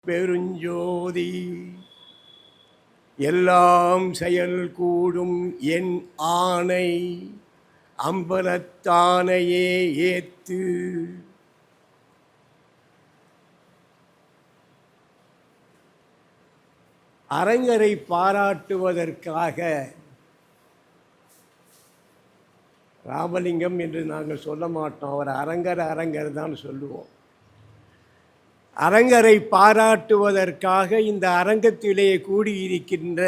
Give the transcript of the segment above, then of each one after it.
பெருஞ்சோதி எல்லாம் செயல் கூடும் என் ஆணை அம்பலத்தானையே ஏத்து அரங்கரை பாராட்டுவதற்காக ராமலிங்கம் என்று நாங்கள் சொல்ல மாட்டோம். அவர் அரங்கர் தான் சொல்லுவோம். அரங்கரை பாராட்டுவதற்காக இந்த அரங்கத்திலே கூடியிருக்கின்ற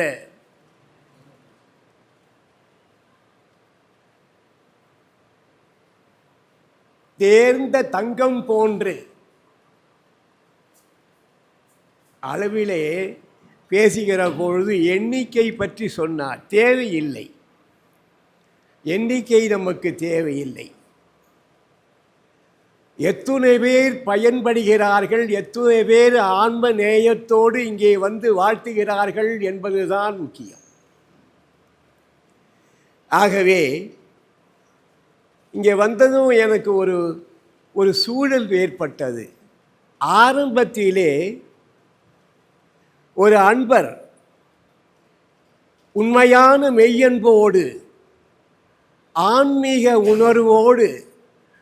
தேர்ந்த தங்கம் போன்று அளவிலே பேசுகிற பொழுது எண்ணிக்கை பற்றி சொன்னார். தேவையில்லை, எண்ணிக்கை நமக்கு தேவையில்லை. எத்துணை பேர் பயன்படுகிறார்கள், எத்துணை பேர் ஆன்ம நேயத்தோடு இங்கே வந்து வாழ்த்துகிறார்கள் என்பதுதான் முக்கியம். ஆகவே இங்கே வந்ததும் எனக்கு ஒரு சூழல் ஏற்பட்டது. ஆரம்பத்திலே ஒரு அன்பர் உண்மையான மெய்யன்போடு ஆன்மீக உணர்வோடு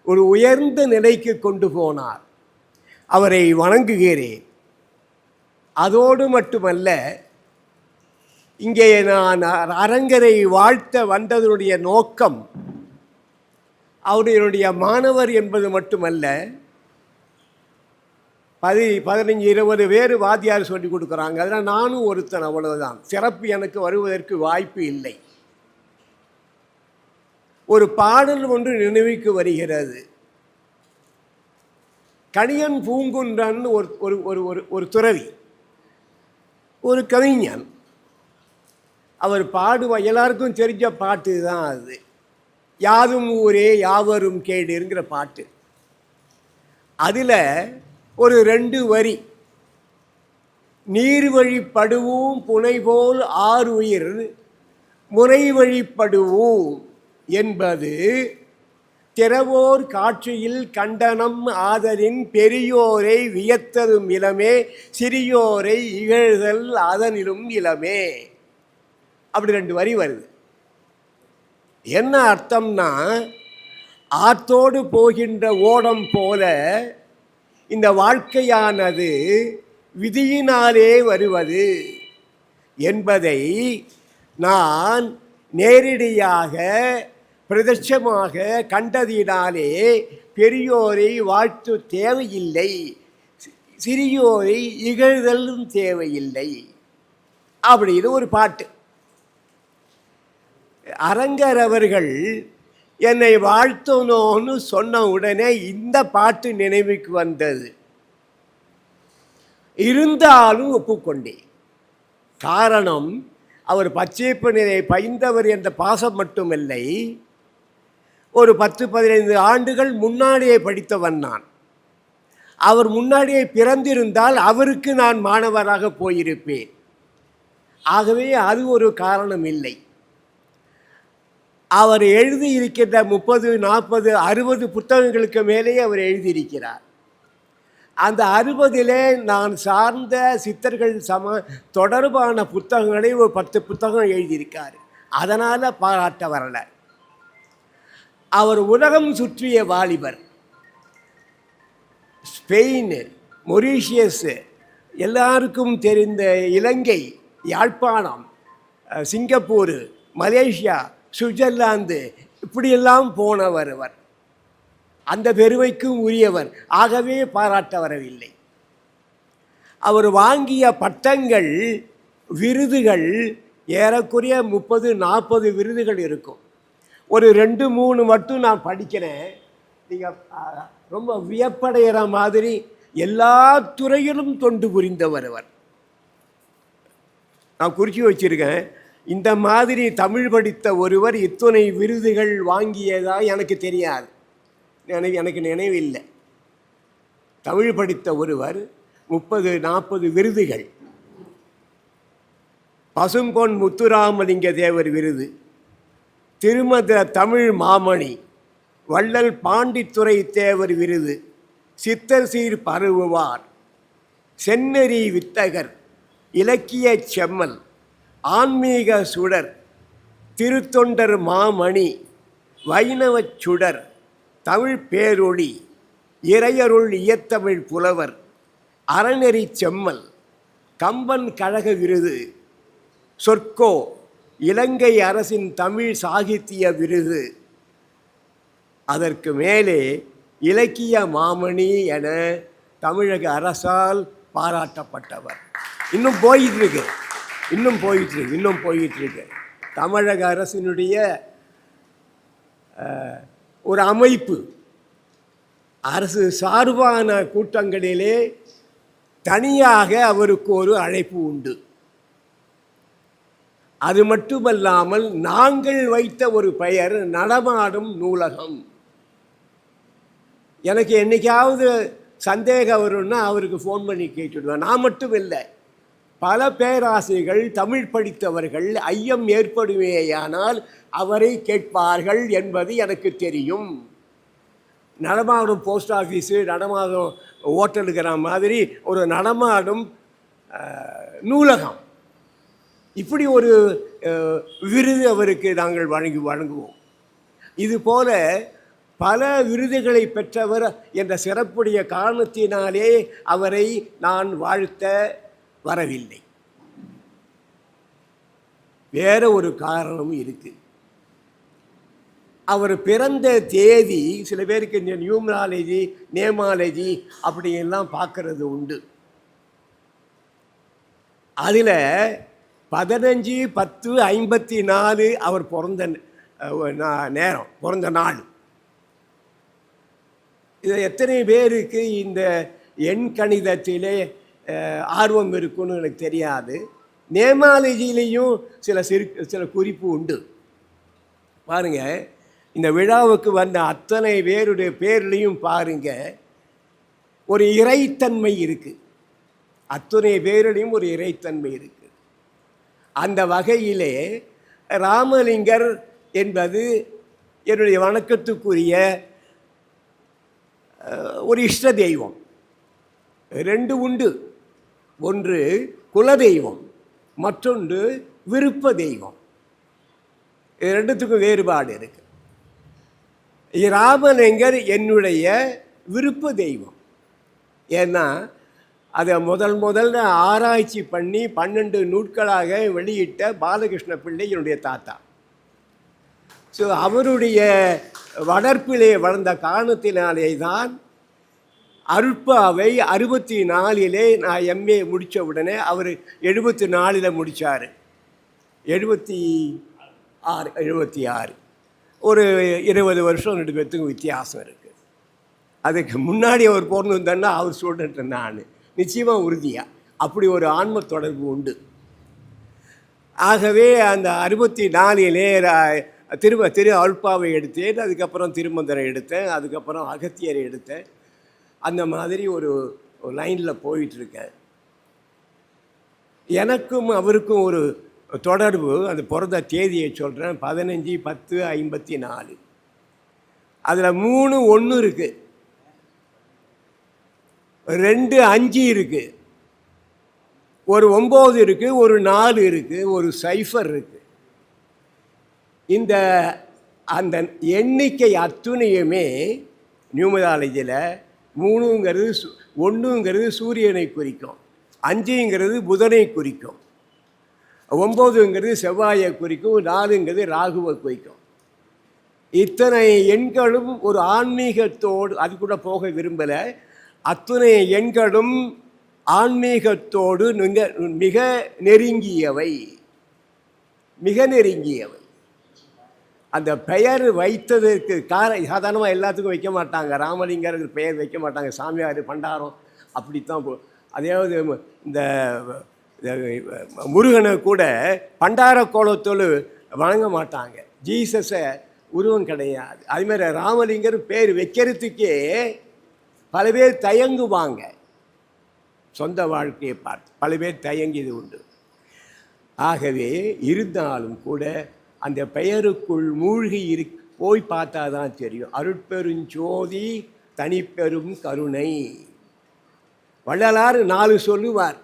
ஒரு உயர்ந்த நிலைக்கு கொண்டு போனார். அவரை வணங்குகிறேன். அதோடு மட்டுமல்ல, இங்கே நான் அரங்கரை வாழ்த்த வந்ததனுடைய நோக்கம் அவருடைய மாணவர் என்பது மட்டுமல்ல, 15-20 பேர் வாத்தியார் சொல்லி கொடுக்குறாங்க. அதனால் நானும் ஒருத்தன், அவ்வளவுதான். சிறப்பு எனக்கு வருவதற்கு வாய்ப்பு இல்லை. ஒரு பாடல் ஒன்று நினைவுக்கு வருகிறது. கணியன் பூங்குன்றன் ஒரு துறவி, ஒரு கவிஞன். அவர் பாடுவார், எல்லாருக்கும் தெரிஞ்ச பாட்டு தான் அது. யாதும் ஊரே யாவரும் கேடுங்கிற பாட்டு. அதில் ஒரு 2 வரி, நீர் வழிப்படுவோம் புனைபோல் ஆறுயிர் முறை வழிப்படுவோம் என்பது திறவோர் காட்சியில் கண்டனம் ஆதலின் பெரியோரை வியத்ததும் இளமே சிறியோரை இகழ்தல் அதனிலும் இளமே. அப்படி 2 வரி வருது. என்ன அர்த்தம்னா, ஆற்றோடு போகின்ற ஓடம் போல இந்த வாழ்க்கையானது விதியினாலே வருவது என்பதை நான் நேரடியாக பிரதட்சமாக கண்டதினாலே பெரியோரை வாழ்த்து தேவையில்லை, சிறியோரை இகழ்தலும் தேவையில்லை அப்படின்னு ஒரு பாட்டு. அரங்கர் அவர்கள் என்னை வாழ்த்தணும்னு சொன்ன உடனே இந்த பாட்டு நினைவுக்கு வந்தது. இருந்தாலும் ஒப்புக்கொண்டேன். காரணம், அவர் பச்சைப்பனிரை பயின்றவர் என்ற பாசம் மட்டுமில்லை, ஒரு 10-15 ஆண்டுகள் முன்னாடியே படித்தவன் நான். அவர் முன்னாடியே பிறந்திருந்தால் அவருக்கு நான் மாணவராக போயிருப்பேன். ஆகவே அது ஒரு காரணம் இல்லை. அவர் எழுதியிருக்கின்ற 30, 40, 60 புத்தகங்களுக்கு மேலேயே அவர் எழுதியிருக்கிறார். அந்த 60-லே நான் சார்ந்த சித்தர்கள் தொடர்பான புத்தகங்களை ஒரு 10 புத்தகம் எழுதியிருக்கார். அதனால் பாராட்ட வரலை. அவர் உலகம் சுற்றிய வாலிபர். ஸ்பெயின், மொரீஷியஸ், எல்லாருக்கும் தெரிந்த இலங்கை, யாழ்ப்பாணம், சிங்கப்பூர், மலேசியா, சுவிட்சர்லாந்து, இப்படியெல்லாம் போனவர் அவர். அந்த பெருமைக்கும் உரியவர். ஆகவே பாராட்ட வரவில்லை. அவர் வாங்கிய பட்டங்கள், விருதுகள் ஏறக்குறைய 30-40 விருதுகள் இருக்கும். ஒரு 2-3 மட்டும் நான் படிக்கிறேன். நீங்கள் ரொம்ப வியப்படைகிற மாதிரி எல்லா துறையிலும் தொண்டு புரிந்தவர் அவர். நான் குறித்து வச்சிருக்கேன். இந்த மாதிரி தமிழ் படித்த ஒருவர் இத்தனை விருதுகள் வாங்கியதாக எனக்கு தெரியாது, எனக்கு நினைவில்லை. தமிழ் படித்த ஒருவர் 30-40 விருதுகள். பசும்பொன் முத்துராமலிங்க தேவர் விருது, திருமத தமிழ் மாமணி, வள்ளல் பாண்டித்துறை தேவர் விருது, சித்தர் சீர் பரவுவார், செந்நெறி வித்தகர், இலக்கிய செம்மல், ஆன்மீக சுடர், திருத்தொண்டர் மாமணி, வைணவச் சுடர், தமிழ் பேரொளி, இறையருள் இயத்தமிழ் புலவர், அறநெறி செம்மல், கம்பன் கழக விருது, சொற்கோ, இலங்கை அரசின் தமிழ் சாகித்ய விருது, அதற்கு மேலே இலக்கிய மாமணி என தமிழக அரசால் பாராட்டப்பட்டவர். இன்னும் போயிட்டுருக்கு. தமிழக அரசினுடைய ஒரு அமைப்பு அரசு சார்பான கூட்டங்களிலே தனியாக அவருக்கு ஒரு அழைப்பு உண்டு. அது மட்டுமல்லாமல் நாங்கள் வைத்த ஒரு பெயர் நடமாடும் நூலகம். எனக்கு என்னைக்காவது சந்தேகம் வரும்னா அவருக்கு ஃபோன் பண்ணி கேட்டுடுவேன். நான் மட்டும் இல்லை, பல பேராசிரியர்கள், தமிழ் படித்தவர்கள் ஐயம் ஏற்படுவேயானால் அவரை கேட்பார்கள் என்பது எனக்கு தெரியும். நடமாடும் போஸ்ட் ஆஃபீஸு, நடமாடும் ஹோட்டலுக்கிற மாதிரி ஒரு நடமாடும் நூலகம், இப்படி ஒரு விருது அவருக்கு நாங்கள் வழங்குவோம். இதுபோல பல விருதுகளை பெற்றவர் என்ற சிறப்புடைய காரணத்தினாலே அவரை நான் வாழ்த்த வரவில்லை. வேற ஒரு காரணமும் இருக்குது. அவர் பிறந்த தேதி சில பேருக்கு இந்த நியூமராலஜி, நேமாலஜி அப்படியெல்லாம் பார்க்கறது உண்டு. அதில் 15/10/54 அவர் பிறந்த நேரம், பிறந்த நாள். இது எத்தனை பேருக்கு இந்த எண் கணிதத்திலே ஆர்வம் இருக்குன்னு எனக்கு தெரியாது. நேமாலஜியிலையும் சில குறிப்பு உண்டு. பாருங்கள், இந்த விழாவுக்கு வந்த அத்தனை பேருடைய பேர்லையும் பாருங்கள் ஒரு இறைத்தன்மை இருக்குது. அத்தனை பேரிலையும் ஒரு இறைத்தன்மை இருக்குது. அந்த வகையிலே ராமலிங்கர் என்பது என்னுடைய வணக்கத்துக்குரிய ஒரு இஷ்ட தெய்வம். 2 உண்டு. ஒன்று குலதெய்வம், மற்றொன்று விருப்ப தெய்வம். இது 2த்துக்கும் வேறுபாடு இருக்கு. ராமலிங்கர் என்னுடைய விருப்ப தெய்வம். ஏன்னா அதை முதல்ல ஆராய்ச்சி பண்ணி 12 நூட்களாக வெளியிட்ட பாலகிருஷ்ண பிள்ளை என்னுடைய தாத்தா. ஸோ அவருடைய வளர்ப்பிலே வளர்ந்த காரணத்தினாலே தான் அருட்பாவை 64 நான் எம்ஏ முடித்த உடனே அவர் 74 முடித்தார். 76 ஒரு 20 வருஷம் 2 பேர்த்துக்கும் வித்தியாசம் இருக்குது. அதுக்கு முன்னாடி அவர் பிறந்திருந்தேன்னா அவர் ஸ்டூடெண்ட், நான் நிச்சயமாக உறுதியாக அப்படி ஒரு ஆன்ம தொடர்பு உண்டு. ஆகவே அந்த 64 திரு அல்பாவை எடுத்தேன், அதுக்கப்புறம் திருமந்திரம் எடுத்தேன், அதுக்கப்புறம் அகத்தியரை எடுத்தேன். அந்த மாதிரி ஒரு லைனில் போயிட்டுருக்கேன். எனக்கும் அவருக்கும் ஒரு தொடர்பு, அந்த பிறந்த தேதியை சொல்கிறேன், 15/10/54. அதில் 3 இருக்குது, 2 5 இருக்குது, ஒரு 9 இருக்குது, ஒரு 4 இருக்குது, ஒரு 0 இருக்குது. அந்த எண்ணிக்கை அத்துணையுமே நியூமராலஜியில் 1ங்கிறது சூரியனை குறிக்கும், 5ங்கிறது புதனை குறிக்கும், 9ங்கிறது செவ்வாயை குறிக்கும், 4ங்கிறது ராகுவை குறிக்கும். இத்தனை எண்களும் ஒரு ஆன்மீகத்தோடு, அது கூட போக விரும்பலை, அத்தனை எண்களும் ஆன்மீகத்தோடு மிக நெருங்கியவை. அந்த பெயர் வைத்ததற்கு சாதாரணமாக எல்லாத்துக்கும் வைக்க மாட்டாங்க. ராமலிங்கர் பெயர் வைக்க மாட்டாங்க, சாமியார் பண்டாரம் அப்படித்தான். அதாவது இந்த முருகனை கூட பண்டார கோலத்தோடு வணங்க மாட்டாங்க, ஜீசஸை உருவம் கிடையாது. அதுமாதிரி ராமலிங்கர் பேர் வைக்கிறதுக்கே பல பேர் தயங்குவாங்க. சொந்த வாழ்க்கையை பார்த்து பல பேர் தயங்கியது உண்டு. ஆகவே இருந்தாலும் கூட அந்த பெயருக்குள் மூழ்கி போய் பார்த்தா தான் தெரியும். அருட்பெருஞ்சோதி தனிப்பெரும் கருணை. வள்ளலார் 4 சொல்லுவார்.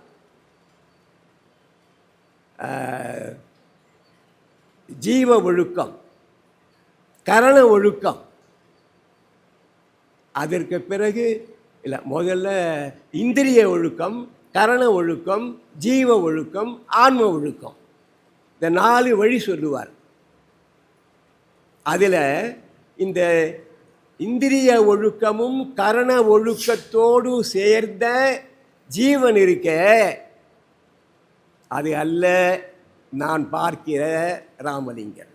ஜீவ ஒழுக்கம், கரண ஒழுக்கம், அதற்கு பிறகு இல்லை, முதல்ல இந்திரிய ஒழுக்கம், கரண ஒழுக்கம், ஜீவ ஒழுக்கம், ஆன்ம ஒழுக்கம், இந்த 4 வழி சொல்லுவார். அதில் இந்த இந்திரிய ஒழுக்கமும் கரண ஒழுக்கத்தோடு சேர்ந்த ஜீவன் இருக்க, அது அல்ல நான் பார்க்கிற ராமலிங்கம்.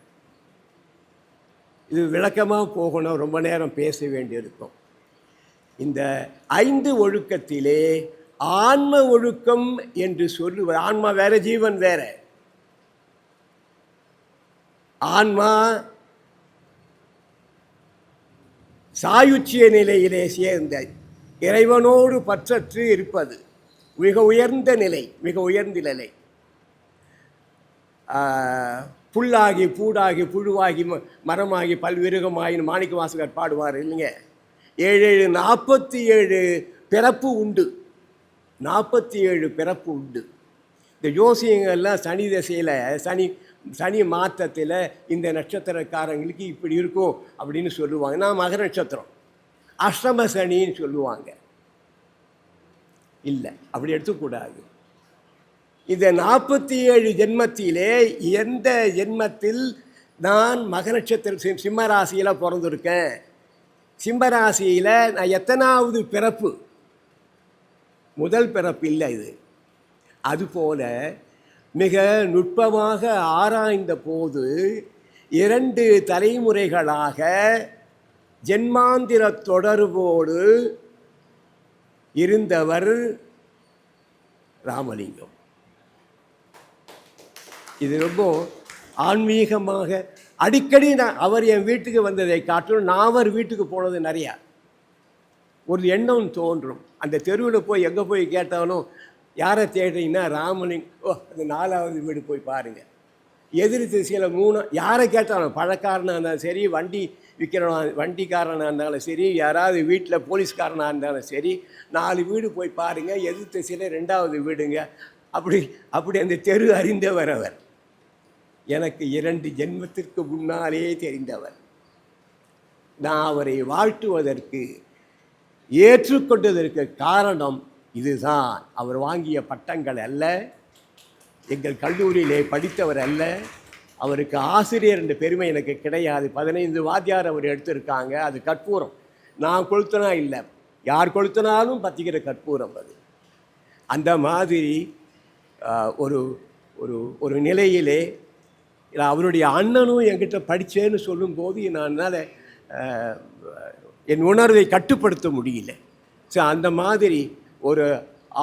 இது விளக்கமாக போகணும், ரொம்ப நேரம் பேச வேண்டியிருக்கும். இந்த 5 ஒழுக்கத்திலே ஆன்ம ஒழுக்கம் என்று சொல்லுவது, ஆன்மா வேற, ஜீவன் வேற. ஆன்மா சாயுச்சிய நிலையிலே சேர்ந்த இறைவனோடு பற்றற்று இருப்பது மிக உயர்ந்த நிலை, மிக உயர்ந்த நிலை. புல்லாகி பூடாகி புழுவாகி மரமாகி பல்விருகமாகின்னு மாணிக்க வாசகர் பாடுவார் இல்லைங்க. 47 பிறப்பு உண்டு, 47 பிறப்பு உண்டு. இந்த ஜோசியங்கள்லாம் சனி திசையில், சனி மாற்றத்தில் இந்த நட்சத்திரக்காரங்களுக்கு இப்படி இருக்கும் அப்படின்னு சொல்லுவாங்க. நான் மகர நட்சத்திரம், அஷ்டம சனின்னு சொல்லுவாங்க. இல்லை, அப்படி எடுத்துக்கூடாது. இந்த 47 ஜென்மத்திலே எந்த ஜென்மத்தில் நான் மக நட்சத்திர சிம்மராசியில் பிறந்திருக்கேன், சிம்மராசியில் நான் எத்தனாவது பிறப்பு, முதல் பிறப்பு இல்லை இது. அதுபோல மிக நுட்பமாக ஆராய்ந்த போது 2 தலைமுறைகளாக ஜென்மாந்திர தொடர்போடு இருந்தவர் ராமலிங்கம். இது ரொம்ப ஆன்மீகமாக அடிக்கடி அவர் என் வீட்டுக்கு வந்ததை காட்டிலும் நான் அவர் வீட்டுக்கு போனது நிறையா. ஒரு எண்ணம் தோன்றும். அந்த தெருவில் போய் எங்கே போய் கேட்டாலும் யாரை தேடுறீங்கன்னா ராமலிங்கம், அது 4வது வீடு போய் பாருங்கள். எதிர் திசையில் 3, யாரை கேட்டாலும், பழக்காரனாக இருந்தாலும் சரி, வண்டி விற்கிறவன் வண்டிக்காரனாக இருந்தாலும் சரி, யாராவது வீட்டில் போலீஸ்காரனாக இருந்தாலும் சரி, 4 வீடு போய் பாருங்கள், எதிர் திசையில் 2வது வீடுங்க. அப்படி அந்த தெரு அறிந்தவர் அவர். எனக்கு 2 ஜென்மத்திற்கு முன்னாலே தெரிந்தவர். நான் அவரை வாழ்த்துவதற்கு, ஏற்றுக்கொண்டதற்கு காரணம் இதுதான். அவர் வாங்கிய பட்டங்கள் அல்ல, எங்கள் கல்லூரியிலே படித்தவர் அல்ல, அவருக்கு ஆசிரியர் என்ற பெருமை எனக்கு கிடையாது. 15 வாத்தியார் அவர் எடுத்திருக்காங்க. அது கற்பூரம், நான் கொளுத்தினா இல்லை, யார் கொளுத்தினாலும் பற்றிக்கிற கற்பூரம் அது. அந்த மாதிரி ஒரு ஒரு ஒரு நிலையிலே அவருடைய அண்ணனும் என்கிட்ட படித்தேன்னு சொல்லும்போது என்னால் என் உணர்வை கட்டுப்படுத்த முடியல. ஸோ அந்த மாதிரி ஒரு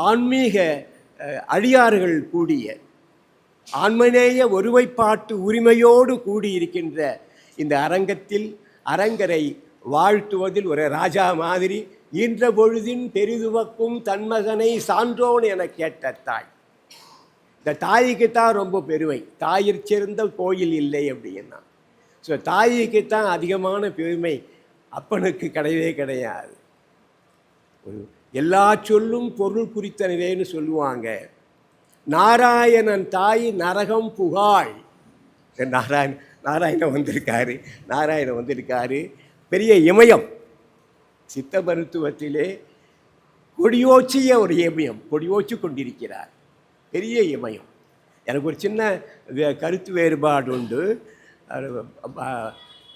ஆன்மீக அடியார்கள் கூடிய ஆன்மநேய ஒருமைப்பாட்டு உரிமையோடு கூடியிருக்கின்ற இந்த அரங்கத்தில் அரங்கரை வாழ்த்துவதில் ஒரு ராஜா மாதிரி, ஈன்ற பொழுதின் பெரிதுவக்கும் தன்மகனை சான்றோன் என கேட்ட தாய். இந்த தாய்க்குத்தான் ரொம்ப பெருமை. தாயிற் சேர்ந்த கோயில் இல்லை அப்படின்னா. ஸோ தாய்க்குத்தான் அதிகமான பெருமை, அப்பனுக்கு கிடையவே கிடையாது. ஒரு எல்லா சொல்லும் பொருள் குறித்தனவேன்னு சொல்லுவாங்க. நாராயணன் தாய் நரகம் புகாள். நாராயணன் வந்திருக்காரு. பெரிய இமயம், சித்த மருத்துவத்திலே கொடியோச்சிய ஒரு இமயம், கொடியோச்சு கொண்டிருக்கிறார், பெரிய இமயம். எனக்கு ஒரு சின்ன கருத்து வேறுபாடு உண்டு.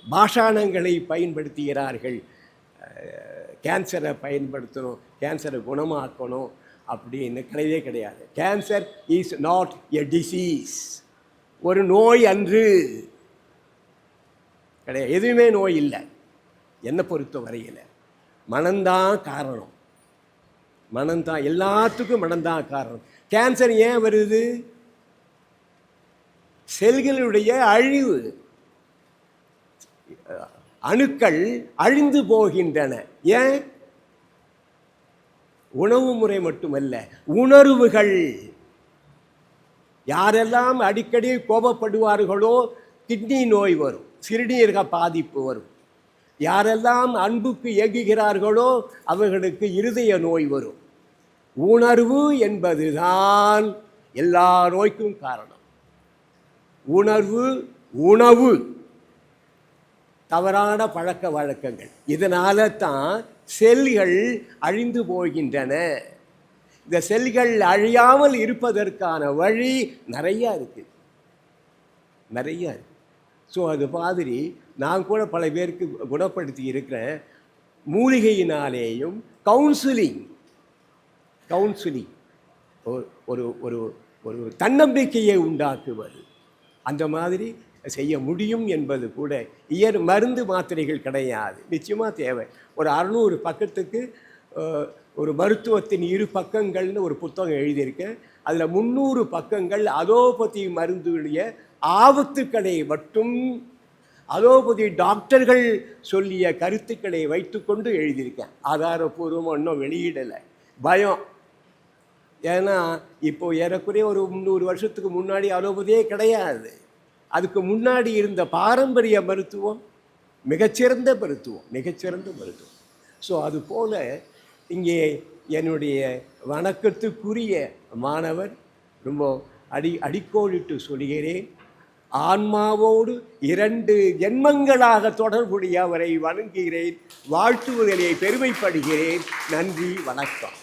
பாஷாணங்களை பயன்படுத்துகிறார்கள், கேன்சரை பயன்படுத்தணும், கேன்சரை குணமாக்கணும் அப்படின்னு கிடையவே கிடையாது. Cancer is not a disease, ஒரு நோய் அன்று கிடையாது. எதுவுமே நோய் இல்லை என்னை பொறுத்த வரையில். மனம்தான் காரணம், மனம்தான் எல்லாத்துக்கும், மனம்தான் காரணம். கேன்சர் ஏன் வருது? செல்களுடைய அழிவு, அணுக்கள் அழிந்து போகின்றன. ஏன்? உணவு முறை மட்டுமல்ல, உணர்வுகள். யாரெல்லாம் அடிக்கடி கோபப்படுவார்களோ கிட்னி நோய் வரும், சிறுநீரக பாதிப்பு வரும். யாரெல்லாம் அன்புக்கு இயங்குகிறார்களோ அவர்களுக்கு இருதய நோய் வரும். உணர்வு என்பதுதான் எல்லா நோய்க்கும் காரணம். உணர்வு, உணவு, தவறான பழக்க வழக்கங்கள், இதனால தான் செல்கள் அழிந்து போகின்றன. இந்த செல்கள் அழியாமல் இருப்பதற்கான வழி நிறையா இருக்குது, நிறையா இருக்குது. ஸோ அது மாதிரி நான் கூட பல பேருக்கு குணப்படுத்தி இருக்கிறேன். மூலிகையினாலேயும் கவுன்சிலிங் ஒரு ஒரு ஒரு தன்னம்பிக்கையை உண்டாக்குவது, அந்த மாதிரி செய்ய முடியும் என்பது கூட மருந்து மாத்திரைகள் கிடையாது, நிச்சயமாக தேவை. ஒரு 600 பக்கத்துக்கு ஒரு மருத்துவத்தின் 2 பக்கங்கள்னு ஒரு புத்தகம் எழுதியிருக்கேன். அதில் 300 பக்கங்கள் அலோபதி மருந்துடைய ஆபத்துக்களை மட்டும், அலோபதி டாக்டர்கள் சொல்லிய கருத்துக்களை வைத்துக்கொண்டு எழுதியிருக்கேன். ஆதாரபூர்வமாக இன்னும் வெளியிடலை, பயம். ஏன்னா இப்போ ஏறக்குறைய ஒரு 300 வருஷத்துக்கு முன்னாடி அலோபதியே கிடையாது. அதுக்கு முன்னாடி இருந்த பாரம்பரிய மருத்துவம் மிகச்சிறந்த மருத்துவம். ஸோ அதுபோல் இங்கே என்னுடைய வணக்கத்துக்குரிய மாணவர் ரொம்ப அடிக்கோடிட்டு சொல்கிறேன், ஆன்மாவோடு 2 ஜென்மங்களாக தொடர்புடைய அவரை வணங்குகிறேன், வாழ்த்துவதிலே பெருமைப்படுகிறேன். நன்றி, வணக்கம்.